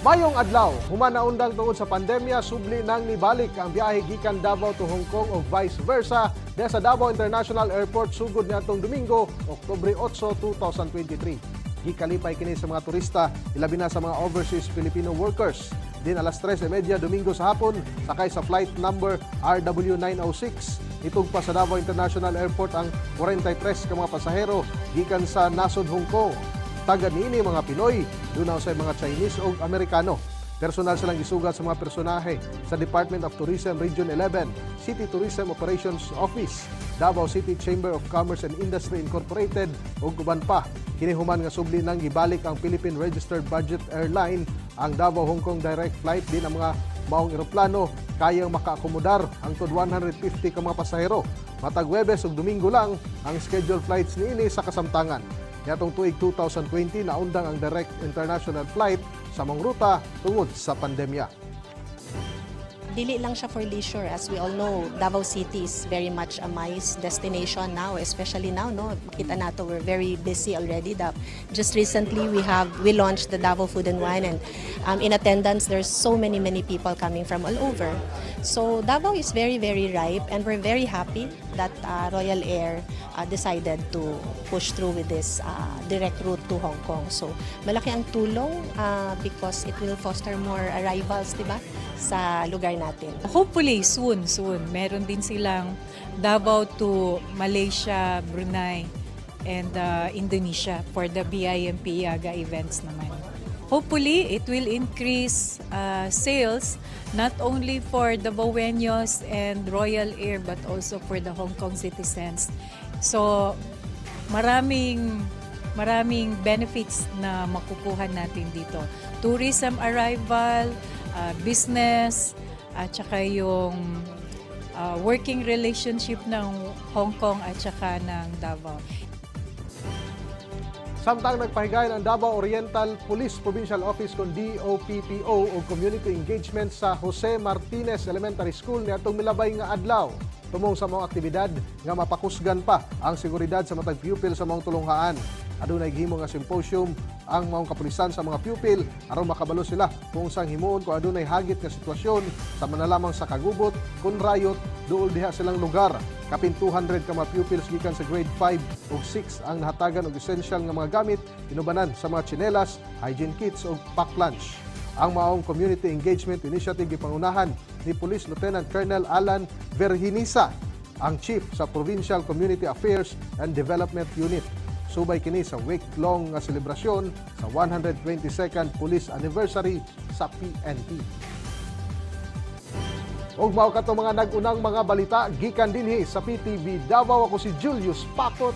Mayong adlaw, human na undang tungod sa pandemya, subli nang nibalik ang biyahe gikan Davao to Hong Kong o vice versa diha sa Davao International Airport sugod niadtong Domingo, Oktubre 8, 2023. Gikalipay kini sa mga turista, ilabi na sa mga overseas Filipino workers. Din alas 3:30 Domingo sa hapon, sakay sa flight number RW906. Itugpa sa Davao International Airport ang 43 ka mga pasahero gikan sa nasod Hong Kong. Taga niini mga Pinoy, dunaw sa mga Chinese o Amerikano. Personal silang isugat sa mga personahe sa Department of Tourism Region 11, City Tourism Operations Office, Davao City Chamber of Commerce and Industry Incorporated ug uban pa. Kinihuman nga subli nang gibalik ang Philippine Registered Budget Airline ang Davao Hong Kong direct flight din ang mga maong eroplano kayang makaakomodar ang tud 150 ka mga pasahero. Matag Huwebes ug Domingo lang ang scheduled flights niini sa kasamtangan. Yatong tuig 2020 naundang ang direct international flight sa mga ruta tungod sa pandemya. Dili lang siya for leisure. As we all know, Davao City is very much a MICE destination now, especially now, no? Makita nato we're very busy already. Just recently we launched the Davao Food and Wine, and in attendance there's so many people coming from all over. So Davao is very ripe, and we're very happy that Royal Air decided to push through with this direct route to Hong Kong. So malaki ang tulong because it will foster more arrivals, diba, sa lugar natin. Hopefully soon meron din silang Davao to Malaysia, Brunei and Indonesia for the BIMP IAGA events naman. Hopefully it will increase sales not only for the Davaoenos and Royal Air but also for the Hong Kong citizens. So maraming benefits na makukuha natin dito. Tourism arrival, business, at saka yung working relationship ng Hong Kong at saka ng Davao. Samtang nagpahigayon ang Davao Oriental Police Provincial Office kung DOPPO o Community Engagement sa Jose Martinez Elementary School niadtong milabay nga adlaw. Tumong sa mga aktibidad nga mapakusgan pa ang seguridad sa matag pupil sa mga tulunghaan. Adunay gihimo nga symposium ang mga kapulisan sa mga pupil aron makabalo sila kung sang himuon kung adunay hagit nga sitwasyon sa manalamang sa kagubot, kun rayot, duol diha silang lugar. Kapin 200 ka mga pupils gikan sa grade 5 ug 6 ang nahatagan og essential nga mga gamit inubanan sa mga tsinelas, hygiene kits ug pack lunch. Ang maong Community Engagement Initiative gipangunahan ni Police Lieutenant Colonel Alan Verhinisa, ang Chief sa Provincial Community Affairs and Development Unit. Subay kini sa week-long nga selebrasyon sa 122nd Police Anniversary sa PNP. Og mao kato mga nag-unang mga balita gikan dinhi sa PTV Davao, ako si Julius Patot.